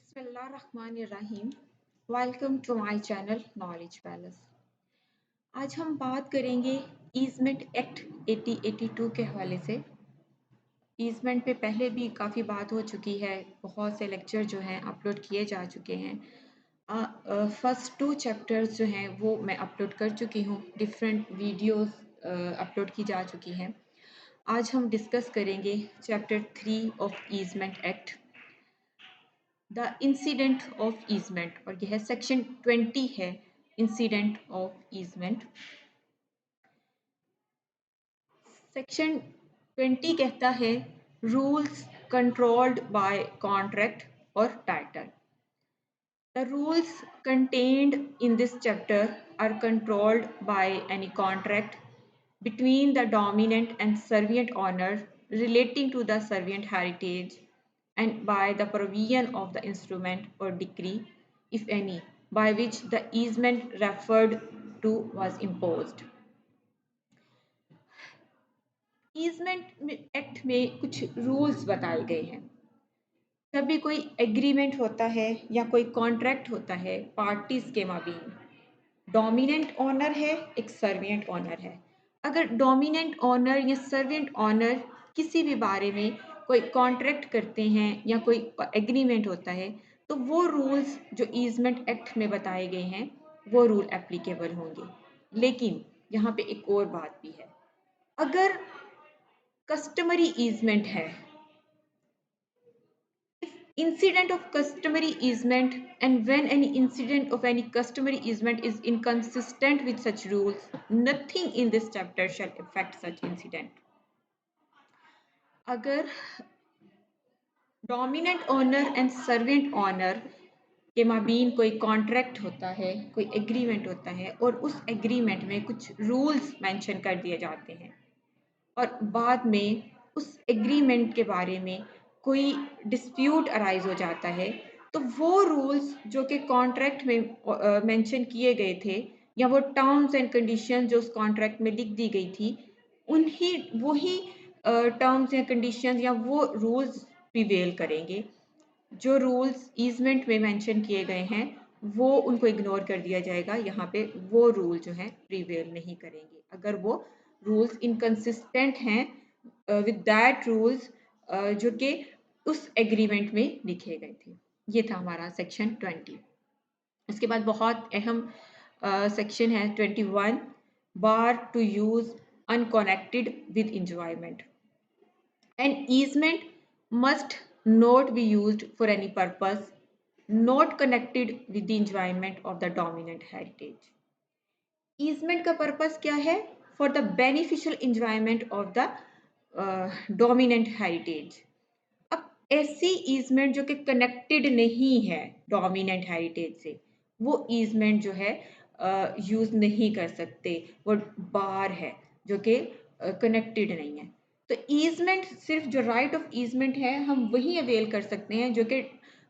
बिस्मिल्लाहिर्रहमानिर्रहीम। Welcome to my channel knowledge palace. आज हम बात करेंगे ईजमेंट एक्ट 8082 के हवाले से। ईजमेंट पे पहले भी काफ़ी बात हो चुकी है, बहुत से लेक्चर जो हैं अपलोड किए जा चुके हैं। फर्स्ट 2 चैप्टर्स जो हैं वो मैं अपलोड कर चुकी हूँ, डिफरेंट वीडियोस अपलोड की जा चुकी हैं। आज हम डिस्कस करेंगे chapter 3 of easement act, the incident of easement, और यह सेक्शन 20 है, इंसिडेंट ऑफ ईजमेंट। सेक्शन 20 कहता है रूल्स कंट्रोल्ड बाय कॉन्ट्रैक्ट और title. The rules contained in this chapter are controlled by any contract between the dominant and servient owner relating to the servient heritage, and by the provision of the instrument or decree, if any, by which the easement referred to was imposed. Easement act में कुछ rules बताए गए हैं। जब भी कोई agreement होता है या कोई कॉन्ट्रैक्ट होता है पार्टीज के माबीन, डोमिनेंट ऑनर है, एक सर्विएंट ऑनर है। अगर डोमिनेंट ऑनर या सर्विएंट ऑनर किसी भी बारे में कोई कॉन्ट्रैक्ट करते हैं या कोई एग्रीमेंट होता है, तो वो रूल्स जो ईजमेंट एक्ट में बताए गए हैं वो रूल एप्लीकेबल होंगे। लेकिन यहाँ पे एक और बात भी है, अगर कस्टमरी ईजमेंट है, incident of customary easement, and when any incident of any customary easement is inconsistent with such rules, nothing in this chapter shall affect such incident. अगर dominant owner and servient owner के माबीन कोई contract होता है, कोई agreement होता है, और उस एग्रीमेंट में कुछ रूल्स मेंशन कर दिए जाते हैं और बाद में उस एग्रीमेंट के बारे में कोई डिस्प्यूट अराइज हो जाता है, तो वो रूल्स जो कि कॉन्ट्रैक्ट में मेंशन किए गए थे या वो टर्म्स एंड कंडीशन जो उस कॉन्ट्रैक्ट में लिख दी गई थी, उन्हीं वही टर्म्स या कंडीशन या वो रूल्स प्रिवेल करेंगे। जो रूल्स ईजमेंट में मेंशन किए गए हैं वो उनको इग्नोर कर दिया जाएगा। यहाँ पे वो रूल जो है प्रिवेल नहीं करेंगे अगर वो रूल्स इनकंसिस्टेंट हैं विद दैट रूल्स जो कि उस एग्रीमेंट में लिखे गए थे। ये था हमारा सेक्शन 20। इसके बाद बहुत अहम सेक्शन है 21, bar to use unconnected with enjoyment. An easement must not be used for any purpose not connected with the enjoyment of the dominant heritage. Easement का पर्पस क्या है? For the beneficial enjoyment of the dominant heritage. अब ऐसी easement जो कि connected नहीं है dominant heritage से, वो ईजमेंट जो है यूज नहीं कर सकते, वो बार है जो कि कनेक्टेड नहीं है। तो ईजमेंट सिर्फ जो राइट ऑफ ईजमेंट है हम वही अवेल कर सकते हैं जो कि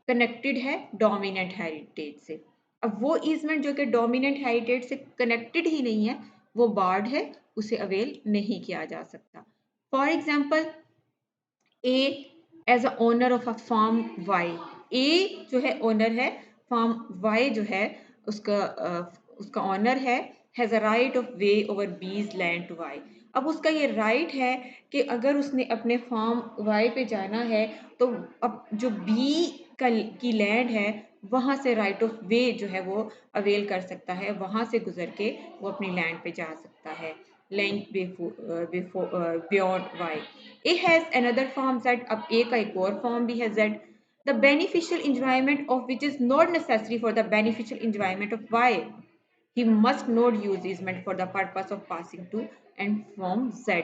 कनेक्टेड है डोमिनेंट हेरिटेज से। अब वो ईजमेंट जो कि डोमिनेंट हेरिटेज से कनेक्टेड ही नहीं है वो बार्ड है, उसे अवेल नहीं किया जा सकता। For example, A as a owner of a farm Y, A जो है ओनर है, फार्म वाई जो है उसका ऑनर है, has a right of way over बीज लैंड टू वाई। अब उसका ये राइट है कि अगर उसने अपने फार्म वाई पे जाना है तो अब जो बी की लैंड है वहाँ से राइट ऑफ वे जो है वो अवेल कर सकता है, वहाँ से गुजर के वो अपनी लैंड पे जा सकता है, length beyond y. A has another form z, अब A का एक और फॉर्म भी है z, the beneficial enjoyment of which is not necessary for the beneficial enjoyment of y. He must not use easement for the purpose of passing to and from z.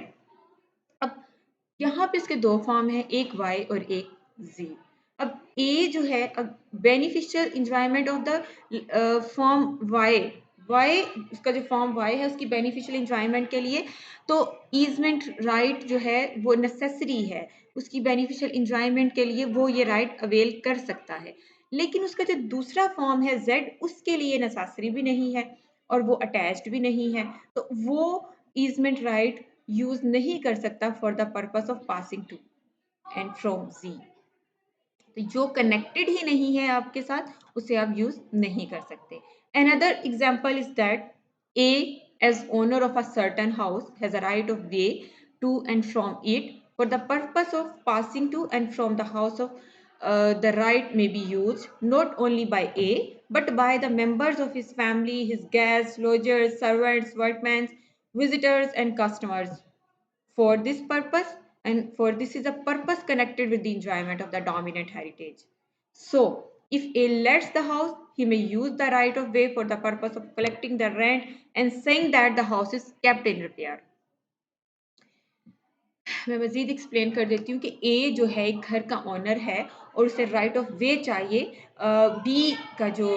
अब यहाँ पे इसके दो फॉर्म है, एक y और एक z। अब A जो है beneficial enjoyment of the form y उसका जो फॉर्म y है उसकी बेनिफिशियल इंजॉयमेंट के लिए तो ईजमेंट राइट जो है वो नेसेसरी है, उसकी बेनिफिशियल इंजॉयमेंट के लिए वो ये राइट अवेल कर सकता है। लेकिन उसका जो दूसरा फॉर्म है z उसके लिए नेसेसरी भी नहीं है और वो अटैच्ड भी नहीं है, तो वो ईजमेंट राइट यूज नहीं कर सकता for the purpose of passing to and from z। तो जो कनेक्टेड ही नहीं है आपके साथ उसे आप यूज नहीं कर सकते। Another example is that A, as owner of a certain house, has a right of way to and from it for the purpose of passing to and from the house of the right may be used not only by A but by the members of his family, his guests, lodgers, servants, workmen, visitors, and customers for this purpose, and for this is a purpose connected with the enjoyment of the dominant heritage. So, if A lets the house, he may use the right of way for the purpose of collecting the rent and saying that the house is kept in repair. मैं मज़ीद explain कर देती हूँ कि ए जो है एक घर का ओनर है और उसे राइट ऑफ वे चाहिए, बी का जो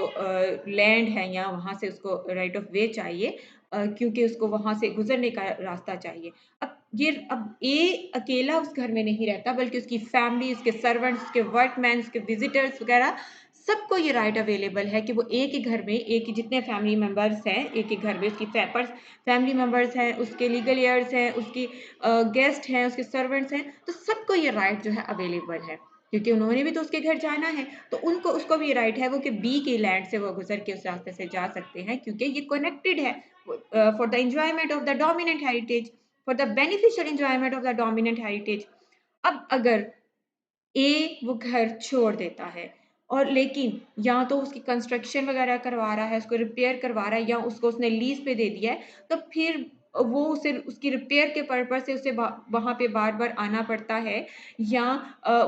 लैंड है या वहाँ से उसको राइट ऑफ वे चाहिए, क्योंकि उसको वहाँ से गुजरने का रास्ता चाहिए। अब ए अकेला उस घर में नहीं रहता बल्कि उसकी फैमिली, उसके सर्वेंट्स, उसके वर्कमैन, उसके विजिटर्स वगैरह सबको ये राइट अवेलेबल है कि वो एक ही घर में, एक ही जितने फैमिली मेंबर्स हैं एक ही घर में, उसकी फैमिली मेंबर्स हैं, उसके लीगल एयर्स हैं, उसकी गेस्ट हैं, उसके सर्वेंट्स हैं, तो सबको ये राइट जो है अवेलेबल है क्योंकि उन्होंने भी तो उसके घर जाना है, तो उनको उसको भी राइट है वो कि बी के लैंड से वो गुजर के उस रास्ते से जा सकते हैं क्योंकि ये कनेक्टेड है for the enjoyment of the dominant heritage, for the beneficial enjoyment of the dominant heritage. अब अगर ए वो घर छोड़ देता है और लेकिन या तो उसकी कंस्ट्रक्शन वगैरह करवा रहा है, उसको रिपेयर करवा रहा है या उसको उसने लीज पे दे दिया है, तो फिर वो उसे उसकी रिपेयर के पर्पज से उसे वहाँ पे बार-बार आना पड़ता है या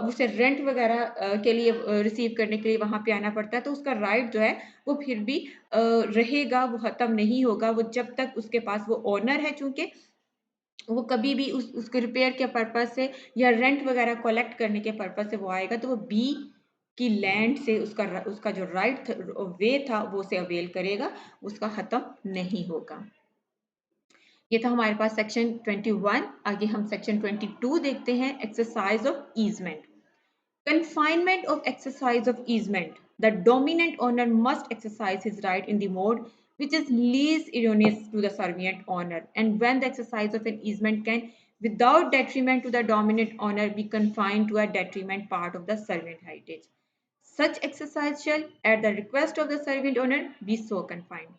उसे रेंट वगैरह के लिए रिसीव करने के लिए वहाँ पे आना पड़ता है, तो उसका राइट जो है वो फिर भी रहेगा, वो ख़त्म नहीं होगा, वो जब तक उसके पास वो ओनर है चूँकि वो कभी भी उसके रिपेयर के पर्पज से या रेंट वगैरह कलेक्ट करने के पर्पज से वो आएगा तो वो बी की लैंड से उसका जो राइट वे था वो उसे अवेल करेगा, उसका खत्म नहीं होगा। ये था हमारे पास सेक्शन 21। आगे हम सेक्शन 22 देखते हैं, exercise of easement. Confinement of exercise of easement. The dominant owner must exercise his right in the mode which is least erroneous to the servient owner, and when the exercise of an easement can, without detriment to the dominant owner, be confined to a detriment part of the servant heritage. Such exercise shall, at the request of the servant owner, be so confined.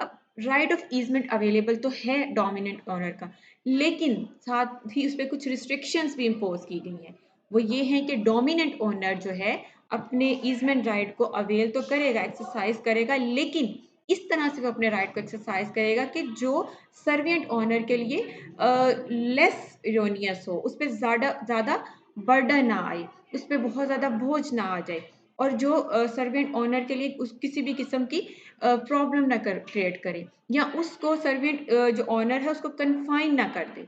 अब right of easement available तो है dominant owner का, लेकिन साथ ही उस पर कुछ restrictions भी इम्पोज की गई हैं। वो ये हैं कि डोमिनेंट ओनर जो है अपने ईजमेंट राइट को अवेल तो करेगा, एक्सरसाइज करेगा, लेकिन इस तरह से वो अपने राइट को एक्सरसाइज करेगा कि जो सर्वियंट ओनर के लिए लेस इरोनियस हो, उस पर ज़्यादा बर्डन ना आए, उस पर बहुत ज़्यादा बोझ ना आ जाए, और जो सर्वेंट ओनर के लिए किसी भी किस्म की प्रॉब्लम ना क्रिएट करे या उसको सर्वेंट जो ओनर है उसको कन्फाइन ना कर दे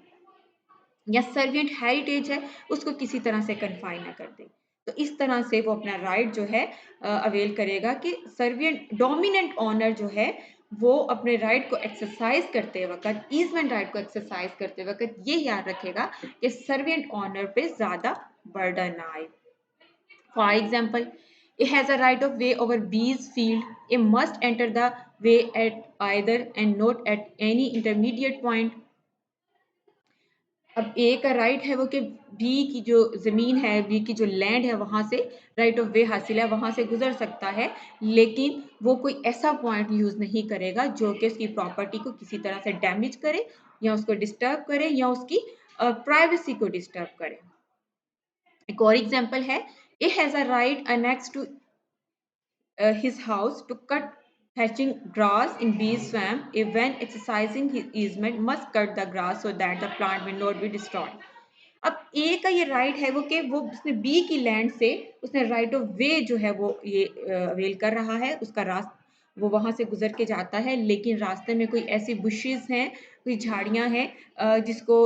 या सर्वेंट हेरिटेज है उसको किसी तरह से कन्फाइन ना कर दे। तो इस तरह से वो अपना राइट जो है अवेल करेगा कि सर्वेंट डोमिनेंट ओनर जो है वो अपने राइट को एक्सरसाइज करते वक्त, ईजमेंट राइट को एक्सरसाइज करते वक्त ये याद रखेगा कि सर्वेंट ओनर पे ज़्यादा बर्डन ना आए। For example, A has a right of way over B's field. A must enter the way at either and not at any intermediate point. अब ए का राइट है वो कि बी की जो ज़मीन है, बी की जो लैंड है वहाँ से राइट ऑफ वे हासिल है, वहाँ से गुजर सकता है, लेकिन वो कोई ऐसा पॉइंट यूज़ नहीं करेगा जो कि उसकी प्रॉपर्टी को किसी तरह से डैमेज करे या उसको डिस्टर्ब करे या उसकी प्राइवेसी को डिस्टर्ब करे। एक और एग्जांपल है, A has a right annex to his house to cut thatching grass in B's swamp. If when exercising his easement must cut the grass so that the plant will not be destroyed. अब ए का ये right है वो कि वो उसने B की land से उसने राइट ऑफ वे जो है वो ये अवेल कर रहा है, उसका रास्ता वो वहाँ से गुजर के जाता है, लेकिन रास्ते में कोई ऐसी बुशेस हैं, कोई झाड़ियाँ हैं जिसको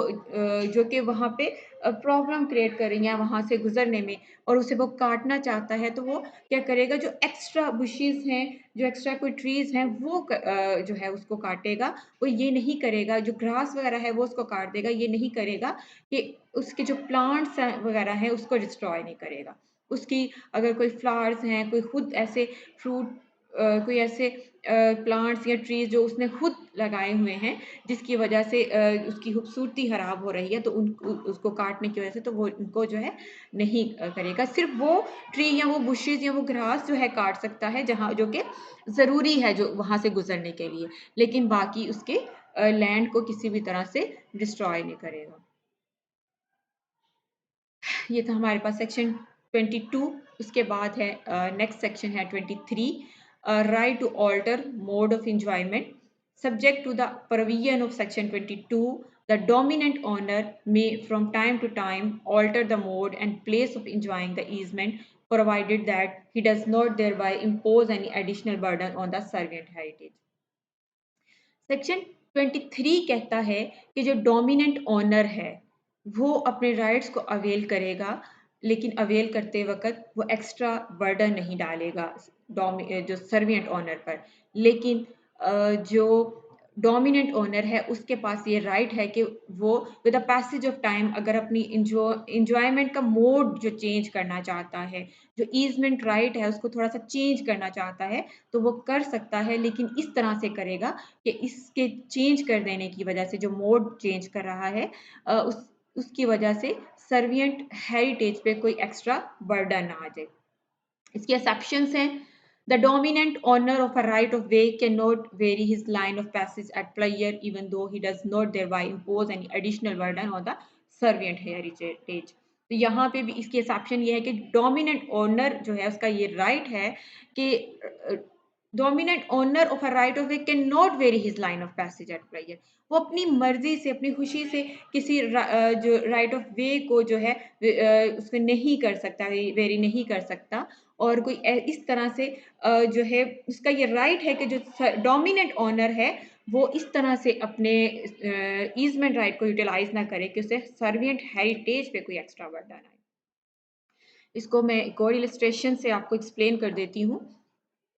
जो कि वहाँ पे प्रॉब्लम क्रिएट कर रही हैं वहाँ से गुजरने में, और उसे वो काटना चाहता है, तो वो क्या करेगा, जो एक्स्ट्रा बुशेस हैं, जो एक्स्ट्रा कोई ट्रीज हैं वो जो है उसको काटेगा। वो ये नहीं करेगा, जो ग्रास वगैरह है वो उसको काट देगा, ये नहीं करेगा कि उसके जो प्लांट्स वगैरह हैं उसको डिस्ट्रॉय नहीं करेगा। उसकी अगर कोई फ्लावर्स हैं, कोई खुद ऐसे फ्रूट कोई ऐसे प्लांट्स या ट्रीज जो उसने खुद लगाए हुए हैं जिसकी वजह से उसकी खूबसूरती खराब हो रही है, तो उसको काटने की वजह से तो वो उनको जो है नहीं करेगा। सिर्फ वो ट्री या वो बुशेज या वो ग्रास जो है काट सकता है जहाँ जो कि ज़रूरी है जो वहाँ से गुजरने के लिए, लेकिन बाकी उसके लैंड को किसी भी तरह से डिस्ट्रॉय नहीं करेगा। ये था हमारे पास सेक्शन 22। उसके बाद है नेक्स्ट सेक्शन है 23, right to alter mode of enjoyment। Subject to the provision of section 22, the dominant owner may from time to time alter the mode and place of enjoying the easement, provided that he does not thereby impose any additional burden on the servient heritage। Section 23 कहता है कि जो dominant owner है वो अपने rights को avail करेगा, लेकिन अवेल करते वक्त वो एक्स्ट्रा बर्डन नहीं डालेगा जो सर्विएंट ओनर पर। लेकिन जो डोमिनेंट ओनर है उसके पास ये राइट है कि वो with the passage of time अगर अपनी इंजॉयमेंट का मोड जो चेंज करना चाहता है, जो ईजमेंट राइट है उसको थोड़ा सा चेंज करना चाहता है, तो वो कर सकता है, लेकिन इस तरह से करेगा कि इसके चेंज कर देने की वजह से जो मोड चेंज कर रहा है उसकी वजह से सर्विएंट हेरिटेज पे कोई एक्स्ट्रा बर्डन ना आ जाए। इसकी एक्सेप्शंस हैं। The dominant owner of a right of way cannot vary his line of passage at pleasure, even though he does not thereby impose any additional burden on the servient heritage। तो यहाँ पे भी इसकी exception ये है कि dominant owner जो है उसका ये राइट है कि dominant owner of a right of way can not vary his line of passage at pleasure. वो अपनी मर्जी से अपनी खुशी से किसी जो राइट ऑफ वे को जो है उसको नहीं कर सकता, वेरी नहीं कर सकता। और कोई इस तरह से जो है उसका ये राइट है कि जो डोमिनेंट ओनर है वो इस तरह से अपने ईजमेंट राइट को यूटिलाइज ना करे कि उसे सर्विएंट हेरिटेज पे कोई एक्स्ट्रा बर्डन आए। इसको मैं एक और इलस्ट्रेशन से आपको एक्सप्लेन कर देती हूँ।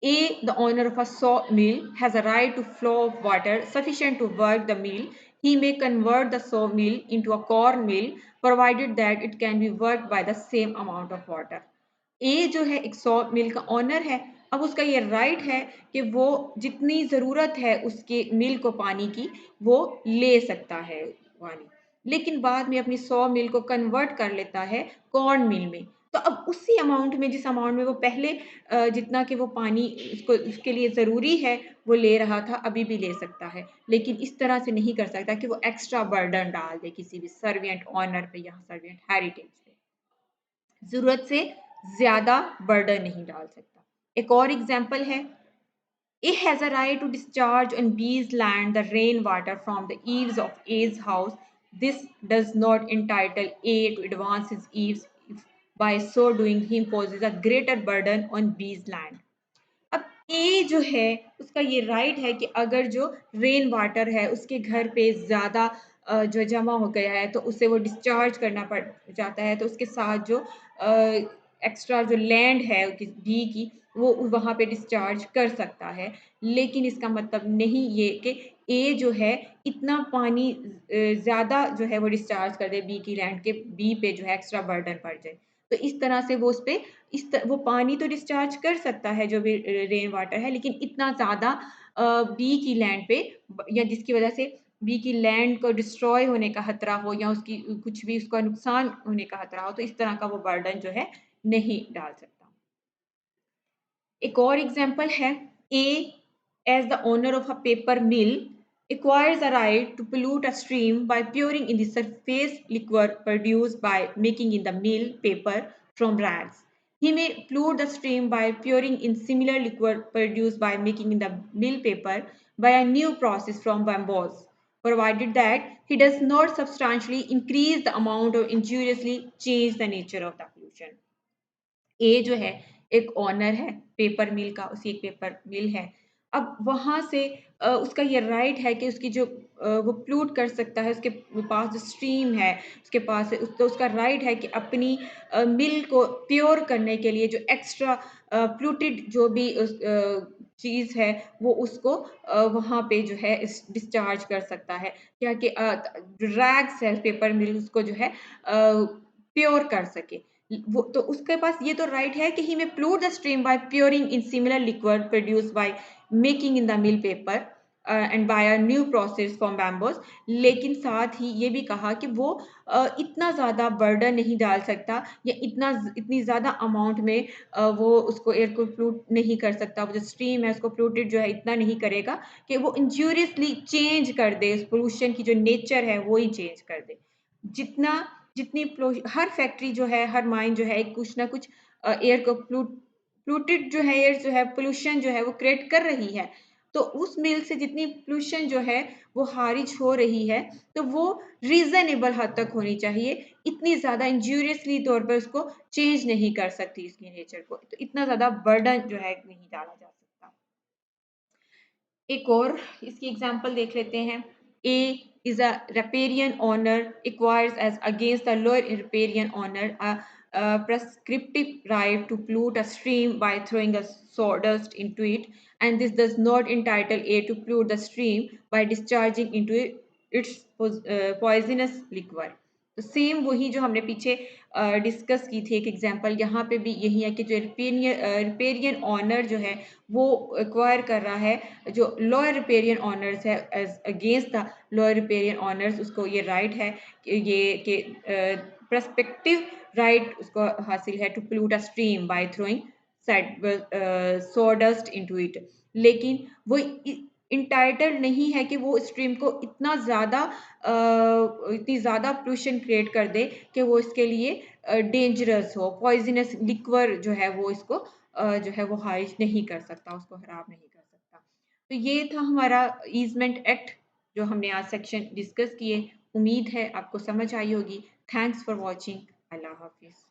A, the owner of a sawmill, has a right to flow of water sufficient to work the mill. He may convert the sawmill into a corn mill, provided that it can be worked by the same amount of water. A जो है एक saw मिल का honour है। अब उसका ये right है कि वो जितनी ज़रूरत है उसके मिल को पानी की वो ले सकता है पानी, लेकिन बाद में अपनी सॉ मिल को कन्वर्ट कर लेता है कॉर्न मिल में। तो अब उसी अमाउंट में जिस अमाउंट में वो पहले जितना कि वो पानी उसको उसके लिए ज़रूरी है वो ले रहा था अभी भी ले सकता है, लेकिन इस तरह से नहीं कर सकता कि वो एक्स्ट्रा बर्डन डाल दे किसी भी सर्विएंट ऑनर पे या सर्विएंट हेरिटेज पे। ज़रूरत से ज़्यादा बर्डन नहीं डाल सकता। एक और एग्जांपल है, A has a right to discharge on B's land the rainwater from the eaves of A's house. This does not entitle A to advance his eaves if by so doing he imposes a greater burden on B's land. अब ए जो है उसका ये right है कि अगर जो rain water है उसके घर पे ज़्यादा जो जमा हो गया है तो उसे वो डिस्चार्ज करना पड़ जाता है, तो उसके साथ जो एक्स्ट्रा जो लैंड है बी की वो वहाँ पे डिस्चार्ज कर सकता है। लेकिन इसका मतलब नहीं ये कि ए जो है इतना पानी ज़्यादा जो है वो डिस्चार्ज कर दे बी की लैंड के बी पे जो है एक्स्ट्रा बर्डन पड़ जाए। तो इस तरह से वो उस पे वो पानी तो डिस्चार्ज कर सकता है जो भी रेन वाटर है, लेकिन इतना ज़्यादा बी की लैंड पे या जिसकी वजह से बी की लैंड को डिस्ट्रॉय होने का खतरा हो या उसकी कुछ भी उसका नुकसान होने का खतरा हो, तो इस तरह का वो बर्डन जो है नहीं डाल सकता। एक और एग्जांपल है, A as the owner of a paper mill acquires a right to pollute a stream by pouring in the surface liquor produced by making in the mill paper from rags. He may pollute the stream by pouring in similar liquor produced by making in the mill paper by a new process from bamboos, provided that he does not substantially increase the amount or injuriously change the nature of the pollution. ए जो है एक owner है paper मिल का, उसी एक paper मिल है। अब वहाँ से उसका ये राइट है कि उसकी जो वो पोल्यूट कर सकता है, उसके पास जो स्ट्रीम है उसके पास है, तो उसका राइट है कि अपनी मिल को प्योर करने के लिए जो एक्स्ट्रा पोल्यूटेड जो भी चीज़ है वो उसको वहाँ पे जो है डिस्चार्ज कर सकता है, क्या कि रैग्स है पेपर मिल उसको जो है प्योर कर सके। वो तो उसके पास ये तो राइट है कि ही में pollute the stream by pouring in similar liquid produce by making in the mill paper and by a new process from bamboos. लेकिन साथ ही ये भी कहा कि वो इतना ज़्यादा बर्डन नहीं डाल सकता या इतनी ज़्यादा अमाउंट में वो उसको एयर को पोllute नहीं कर सकता। वो जो स्ट्रीम है उसको पोल्यूटेड जो है इतना नहीं करेगा कि वो इंजूरियसली चेंज कर दे, उस पोल्यूशन की जो नेचर है वो ही चेंज कर दे। जितना जितनी हर फैक्ट्री जो है, हर माइन जो है कुछ ना कुछ एयर को पोल्यूटेड जो है, एयर जो है, पोल्यूशन जो है वो क्रिएट कर रही है। तो उस मिल से जितनी पोल्यूशन जो है वो खारिज हो रही है, तो वो रीजनेबल हद तक होनी चाहिए। इतनी ज़्यादा इंजूरियसली तौर पर उसको चेंज नहीं कर सकती इसकी नेचर को, तो इतना ज़्यादा बर्डन जो है नहीं डाला जा सकता। एक और इसकी एग्जांपल देख लेते हैं। A is a riparian owner acquires as against the lower riparian owner a prescriptive right to pollute a stream by throwing a sawdust into it, and this does not entitle A to pollute the stream by discharging into its poisonous liquor। तो same वही जो हमने पीछे discuss की थी एक example, यहाँ पे भी यही है कि जो रिपेरियन ऑनर जो है वो एक्वायर कर रहा है, जो लोअर रिपेरियन ऑनर्स है as against the lower riparian owners, उसको ये राइट है कि ये कि प्रस्पेक्टिव राइट उसको हासिल है to pollute a stream by throwing sawdust into it. लेकिन वो इंटाइटल्ड नहीं है कि वो स्ट्रीम को इतनी ज़्यादा पोल्यूशन क्रिएट कर दे कि वो इसके लिए डेंजरस हो, पॉइजनस लिक्वर जो है वो इसको जो है वो खारिज नहीं कर सकता, उसको खराब नहीं कर सकता। तो ये था हमारा ईजमेंट एक्ट जो हमने आज सेक्शन डिस्कस किए। उम्मीद है आपको समझ आई होगी। Thanks for watching. अल्लाह हाफिज़।